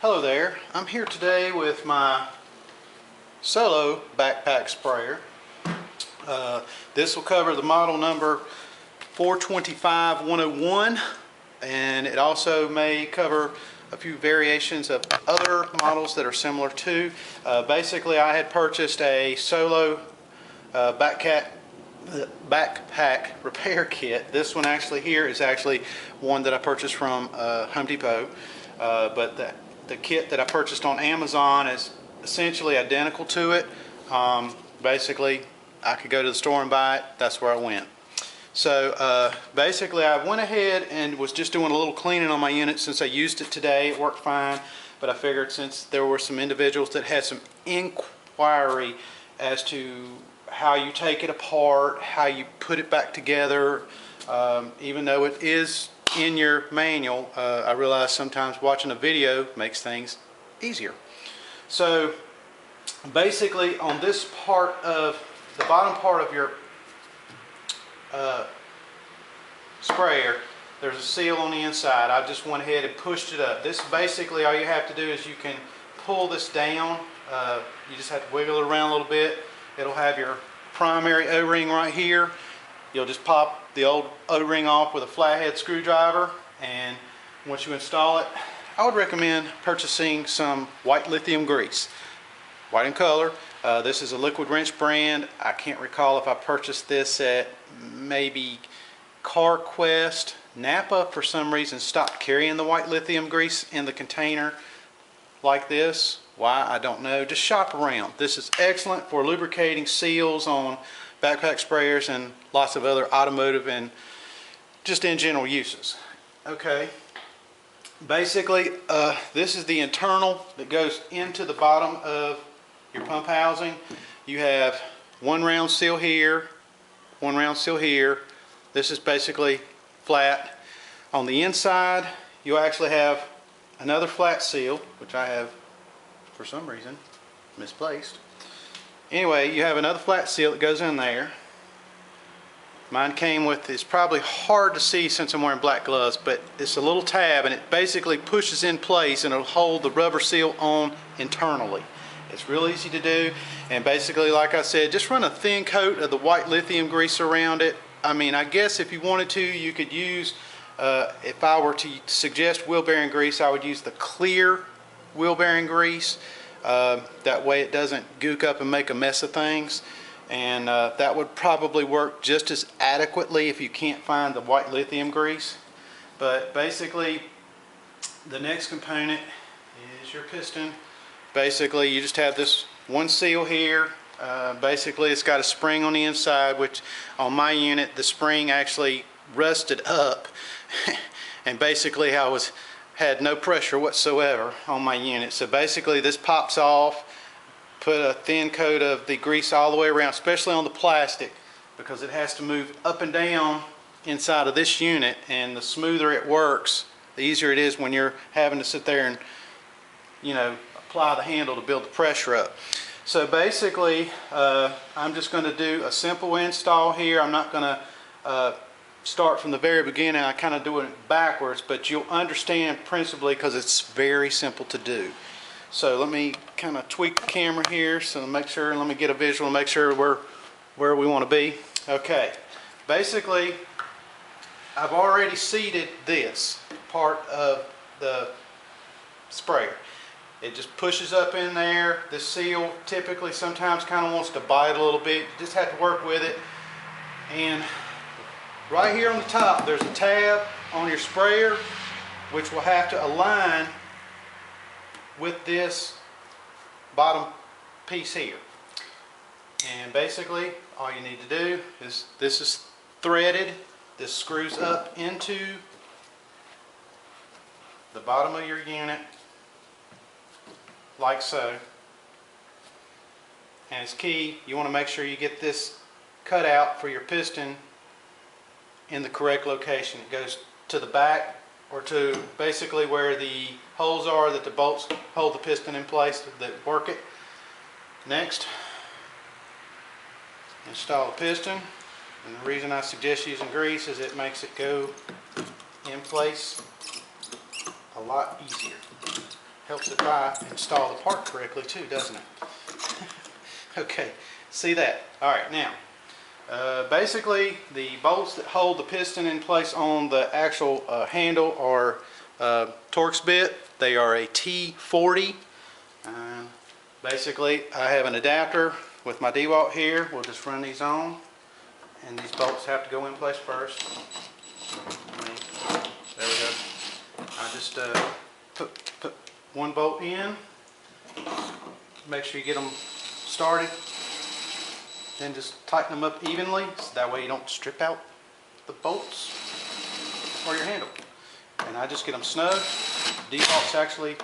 Hello there, I'm here today with my solo backpack sprayer. This will cover the model number 425-101, and it also may cover a few variations of other models that are similar to. Basically, I had purchased a solo backpack repair kit. This one actually here is actually one that I purchased from Home Depot, but the kit that I purchased on Amazon is essentially identical to it. Basically, I could go to the store and buy it. That's where I went. So basically, I went ahead and was just doing a little cleaning on my unit since I used it today. It worked fine, but I figured since there were some individuals that had some inquiry as to how you take it apart, how you put it back together, even though it is in your manual, I realize sometimes watching a video makes things easier. So basically, on this part of the bottom part of your sprayer, there's a seal on the inside. I just went ahead and pushed it up. This basically, all you have to do is you can pull this down. You just have to wiggle it around a little bit. It'll have your primary O-ring right here. You'll just pop the old O-ring off with a flathead screwdriver, and once you install it, I would recommend purchasing some white lithium grease. White in color. This is a Liquid Wrench brand. I can't recall if I purchased this at maybe CarQuest. Napa, for some reason, stopped carrying the white lithium grease in the container like this. Why, I don't know. Just shop around. This is excellent for lubricating seals on backpack sprayers and lots of other automotive and just in general uses. Okay, basically this is the internal that goes into the bottom of your pump housing. You have one round seal here, one round seal here. This is basically flat. On the inside you actually have another flat seal, which I have for some reason misplaced. Anyway, you have another flat seal that goes in there. Mine came with, it's probably hard to see since I'm wearing black gloves, but it's a little tab and it basically pushes in place and it'll hold the rubber seal on internally. It's real easy to do, and basically, like I said, just run a thin coat of the white lithium grease around it. I mean, I guess if you wanted to, you could use, if I were to suggest wheel bearing grease, I would use the clear wheel bearing grease. That way it doesn't gook up and make a mess of things, and that would probably work just as adequately if you can't find the white lithium grease. But basically, the next component is your piston. Basically, you just have this one seal here. Basically, it's got a spring on the inside, which on my unit the spring actually rusted up and basically had no pressure whatsoever on my unit. So basically this pops off. Put a thin coat of the grease all the way around, especially on the plastic, because it has to move up and down inside of this unit, and the smoother it works, the easier it is when you're having to sit there and, you know, apply the handle to build the pressure up. So basically I'm just going to do a simple install here. I'm not going to start from the very beginning. I kind of do it backwards, but you'll understand principally because it's very simple to do. So let me kind of tweak the camera here so make sure, let me get a visual and make sure we're where we want to be. Okay, basically I've already seated this part of the sprayer. It just pushes up in there. The seal typically sometimes kind of wants to bite a little bit. You just have to work with it. And right here on the top, there's a tab on your sprayer which will have to align with this bottom piece here. And basically, all you need to do is, this is threaded. This screws up into the bottom of your unit, like so. And it's key, you want to make sure you get this cut out for your piston in the correct location. It goes to the back, or to basically where the holes are that the bolts hold the piston in place, that work it. Next, install a piston. And the reason I suggest using grease is it makes it go in place a lot easier. helps if I install the part correctly too, doesn't it? Okay, see that? All right, now, basically the bolts that hold the piston in place on the actual handle are Torx bit. They are a T40. Basically, I have an adapter with my DeWalt here. We'll just run these on, and these bolts have to go in place first. There we go. I just put one bolt in. Make sure you get them started. Then just tighten them up evenly, so that way you don't strip out the bolts or your handle. And I just get them snug. DeWalt's actually,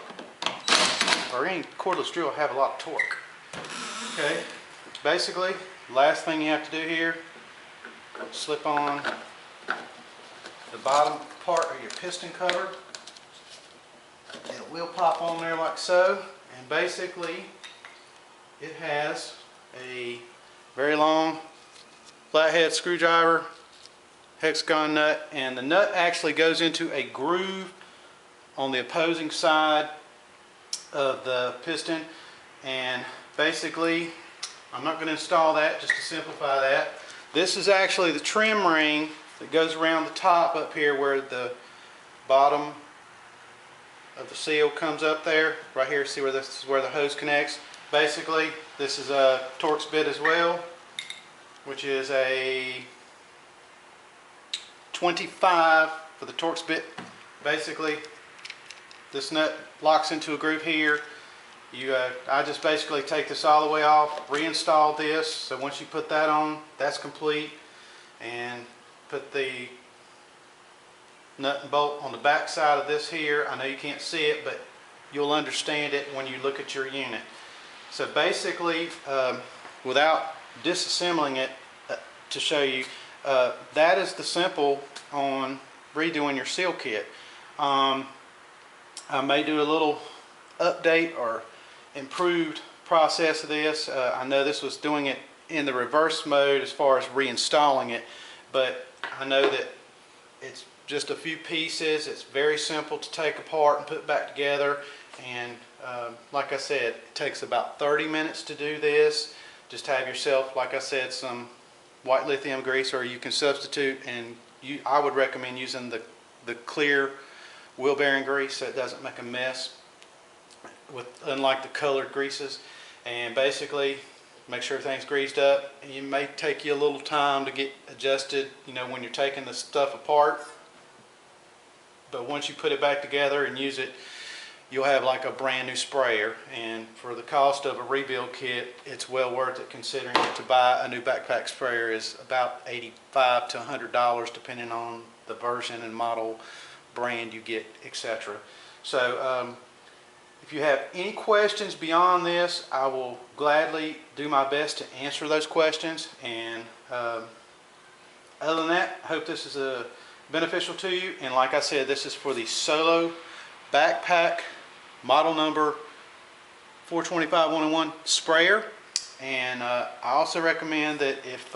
or any cordless drill, have a lot of torque. Okay, basically, last thing you have to do here, slip on the bottom part of your piston cover. It will pop on there like so, and basically it has a very long flathead screwdriver, hexagon nut, and the nut actually goes into a groove on the opposing side of the piston. And basically, I'm not going to install that, just to simplify that. This is actually the trim ring that goes around the top up here where the bottom of the seal comes up there. Right here, see where this is where the hose connects. Basically, this is a Torx bit as well, which is a 25 for the Torx bit. Basically, this nut locks into a groove here. I just basically take this all the way off, reinstall this. So once you put that on, that's complete, and put the nut and bolt on the back side of this here. I know you can't see it, but you'll understand it when you look at your unit. So basically, without disassembling it to show you, that is the simple on redoing your seal kit. I may do a little update or improved process of this. I know this was doing it in the reverse mode as far as reinstalling it, but I know that it's just a few pieces. It's very simple to take apart and put back together, and like I said, it takes about 30 minutes to do this. Just have yourself, like I said, some white lithium grease, or you can substitute, and I would recommend using the clear wheel bearing grease so it doesn't make a mess, unlike the colored greases. And basically make sure everything's greased up. It may take you a little time to get adjusted, you know, when you're taking the stuff apart, but once you put it back together and use it, you'll have like a brand new sprayer. And for the cost of a rebuild kit, it's well worth it, considering that to buy a new backpack sprayer is about $85 to $100 depending on the version and model, brand you get, etc. So if you have any questions beyond this, I will gladly do my best to answer those questions. And other than that, I hope this is beneficial to you. And like I said, this is for the Solo backpack model number 425-101 sprayer. And I also recommend that if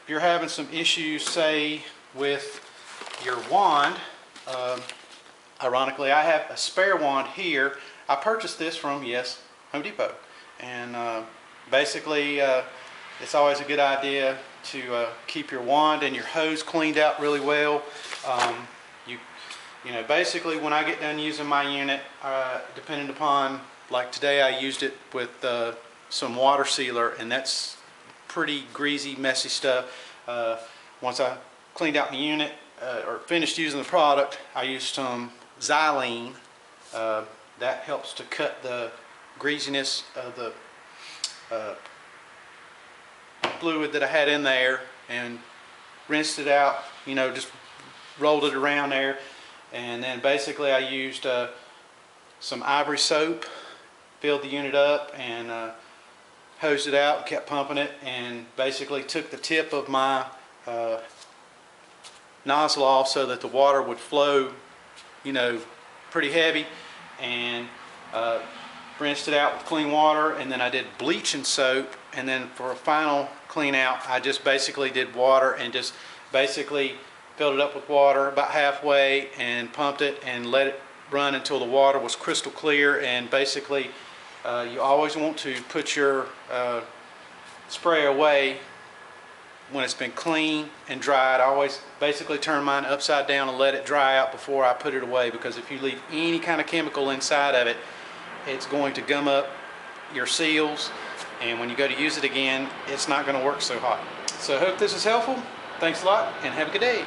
you're having some issues, say with your wand, ironically I have a spare wand here. I purchased this from, yes, Home Depot. And basically it's always a good idea to keep your wand and your hose cleaned out really well. You know, basically when I get done using my unit, depending upon, like today I used it with some water sealer, and that's pretty greasy, messy stuff. Once I cleaned out my unit or finished using the product, I used some xylene. That helps to cut the greasiness of the fluid that I had in there, and rinsed it out, you know, just rolled it around there. And then basically I used some ivory soap, filled the unit up, and hosed it out, kept pumping it, and basically took the tip of my nozzle off so that the water would flow, you know, pretty heavy, and rinsed it out with clean water. And then I did bleach and soap, and then for a final clean out I just basically did water and just basically filled it up with water about halfway and pumped it and let it run until the water was crystal clear. And basically you always want to put your sprayer away when it's been clean and dried. I always basically turn mine upside down and let it dry out before I put it away, because if you leave any kind of chemical inside of it, it's going to gum up your seals, and when you go to use it again, it's not going to work so hot. So I hope this is helpful. Thanks a lot and have a good day.